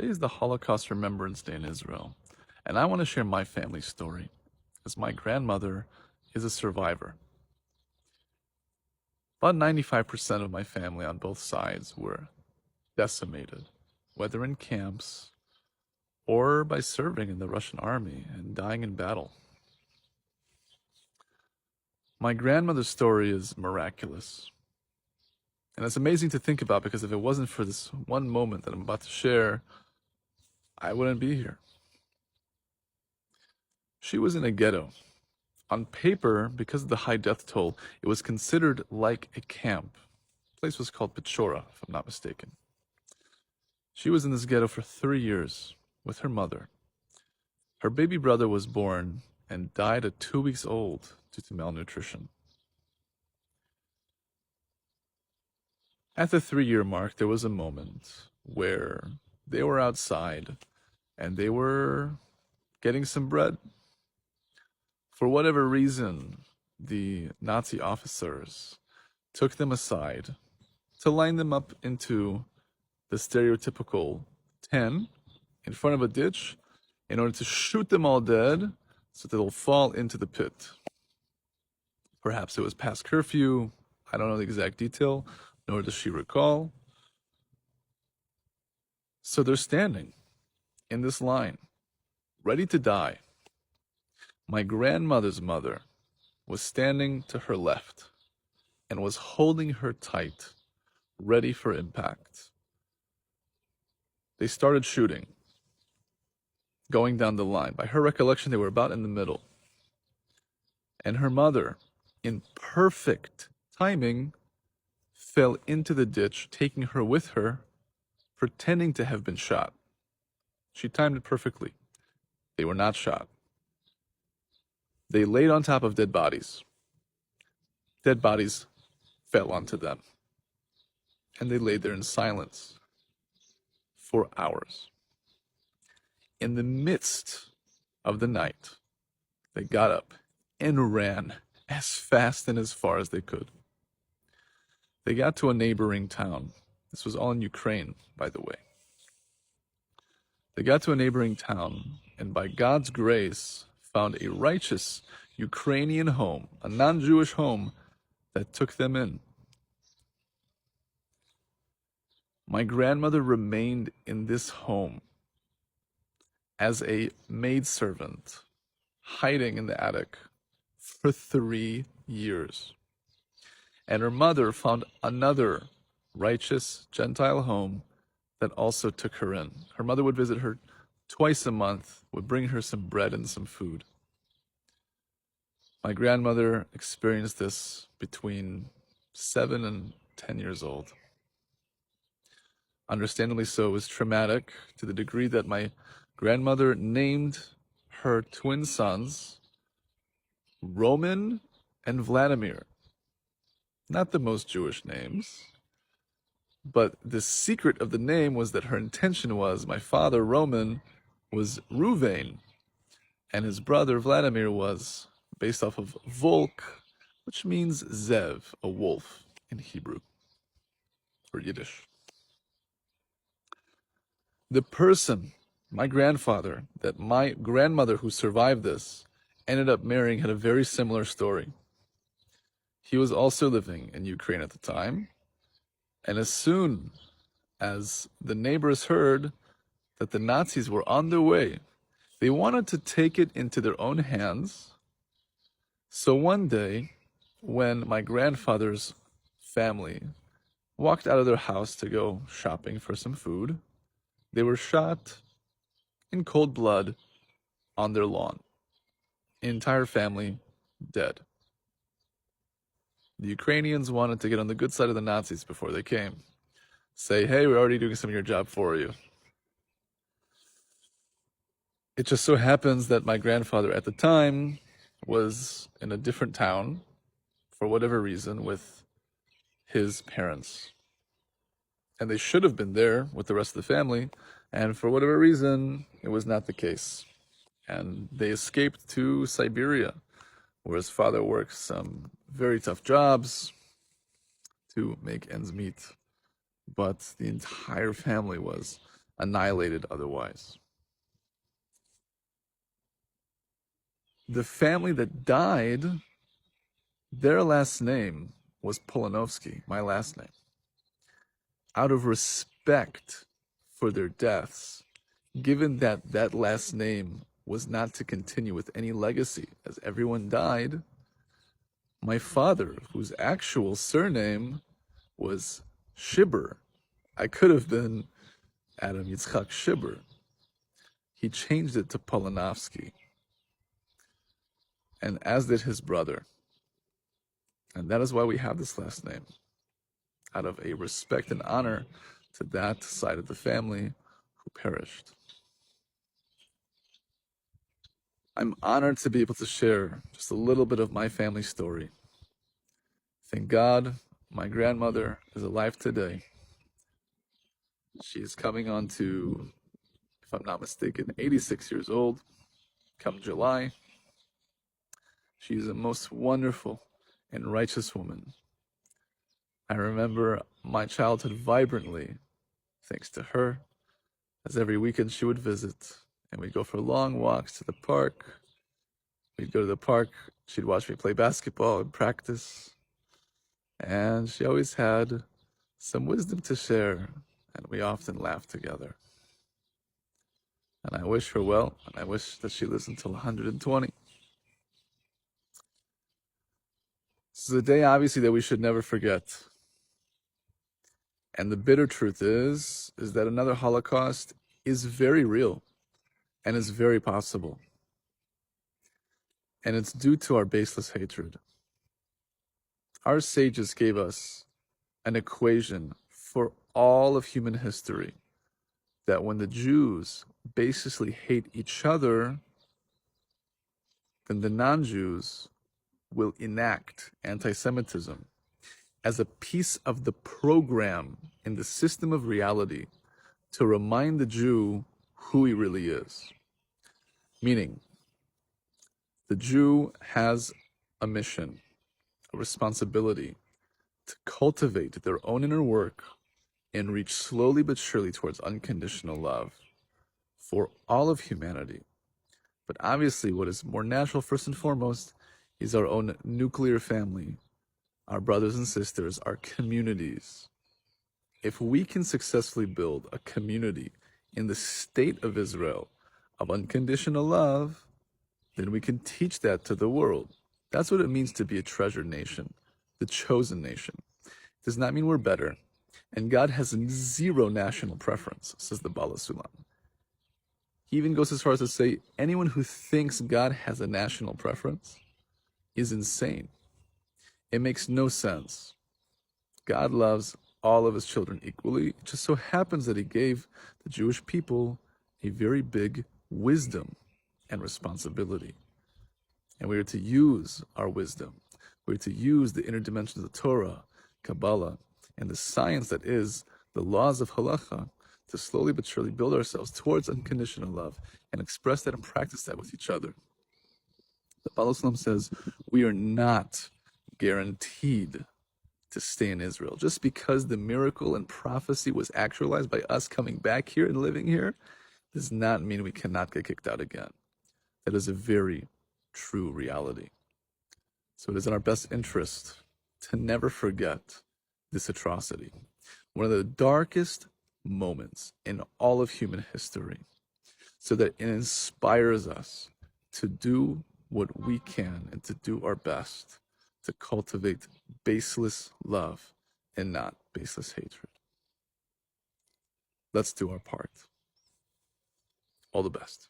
Today is the Holocaust Remembrance Day in Israel, and I want to share my family story, as my grandmother is a survivor. About 95% of my family on both sides were decimated, whether in camps or by serving in the Russian army and dying in battle. My grandmother's story is miraculous. And it's amazing to think about because if it wasn't for this one moment that I'm about to share, I wouldn't be here. She was in a ghetto. On paper, because of the high death toll, it was considered like a camp. The place was called Pechora, if I'm not mistaken. She was in this ghetto for 3 years with her mother. Her baby brother was born and died at 2 weeks old due to malnutrition. At the 3-year mark, there was a moment where they were outside and they were getting some bread. For whatever reason, the Nazi officers took them aside to line them up into the stereotypical 10 in front of a ditch in order to shoot them all dead so that they'll fall into the pit. Perhaps it was past curfew. I don't know the exact detail, nor does she recall. So they're standing in this line, ready to die. My grandmother's mother was standing to her left and was holding her tight, ready for impact. They started shooting, going down the line. By her recollection, they were about in the middle. And her mother, in perfect timing, fell into the ditch, taking her with her, pretending to have been shot. She timed it perfectly. They were not shot. They laid on top of dead bodies. Dead bodies fell onto them. And they laid there in silence for hours. In the midst of the night, they got up and ran as fast and as far as they could. They got to a neighboring town. This was all in Ukraine, by the way. They got to a neighboring town, and by God's grace, found a righteous Ukrainian home, a non-Jewish home, that took them in. My grandmother remained in this home as a maidservant, hiding in the attic for 3 years. And her mother found another righteous Gentile home that also took her in. Her mother would visit her twice a month, would bring her some bread and some food. My grandmother experienced this between 7 and 10 years old. Understandably so, it was traumatic to the degree that my grandmother named her twin sons Roman and Vladimir. Not the most Jewish names, but the secret of the name was that her intention was my father, Roman, was Ruvain, and his brother, Vladimir, was based off of Volk, which means Zev, a wolf in Hebrew, or Yiddish. The person, my grandfather, that my grandmother who survived this ended up marrying had a very similar story. He was also living in Ukraine at the time, and as soon as the neighbors heard that the Nazis were on their way, they wanted to take it into their own hands. So one day, when my grandfather's family walked out of their house to go shopping for some food, they were shot in cold blood on their lawn. The entire family dead. The Ukrainians wanted to get on the good side of the Nazis before they came. Say, hey, we're already doing some of your job for you. It just so happens that my grandfather at the time was in a different town, for whatever reason, with his parents. And they should have been there with the rest of the family, and for whatever reason, it was not the case. And they escaped to Siberia, where his father works some very tough jobs to make ends meet. But the entire family was annihilated otherwise. The family that died, their last name was Polanovsky, my last name. Out of respect for their deaths, given that that last name was not to continue with any legacy as everyone died, my father, whose actual surname was Shibber, I could have been Adam Yitzchak Shibber. He changed it to Polanovsky, and as did his brother. And that is why we have this last name, out of a respect and honor to that side of the family who perished. I'm honored to be able to share just a little bit of my family story. Thank God my grandmother is alive today. She is coming on to, if I'm not mistaken, 86 years old come July. She is a most wonderful and righteous woman. I remember my childhood vibrantly, thanks to her, as every weekend she would visit, and we'd go for long walks to the park. We'd go to the park, she'd watch me play basketball and practice, and she always had some wisdom to share, and we often laughed together. And I wish her well, and I wish that she lives until 120. This is a day, obviously, that we should never forget. And the bitter truth is that another Holocaust is very real and is very possible. And it's due to our baseless hatred. Our sages gave us an equation for all of human history that when the Jews baselessly hate each other, then the non-Jews will enact anti-Semitism as a piece of the program in the system of reality to remind the Jew who he really is. Meaning, the Jew has a mission, a responsibility to cultivate their own inner work and reach slowly but surely towards unconditional love for all of humanity. But obviously, what is more natural, first and foremost, is our own nuclear family, our brothers and sisters, our communities. If we can successfully build a community in the state of Israel of unconditional love, then we can teach that to the world. That's what it means to be a treasured nation, the chosen nation. It does not mean we're better. And God has zero national preference, says the Bala Sulam. He even goes as far as to say anyone who thinks God has a national preference is insane. It makes no sense. God loves all of his children equally. It just so happens that he gave the Jewish people a very big wisdom and responsibility. And we are to use our wisdom. We are to use the inner dimensions of the Torah, Kabbalah, and the science that is the laws of halacha to slowly but surely build ourselves towards unconditional love and express that and practice that with each other. The Baal Shalom says we are not guaranteed to stay in Israel. Just because the miracle and prophecy was actualized by us coming back here and living here does not mean we cannot get kicked out again. That is a very true reality. So it is in our best interest to never forget this atrocity. One of the darkest moments in all of human history, so that it inspires us to do what we can and to do our best to cultivate baseless love and not baseless hatred. Let's do our part. All the best.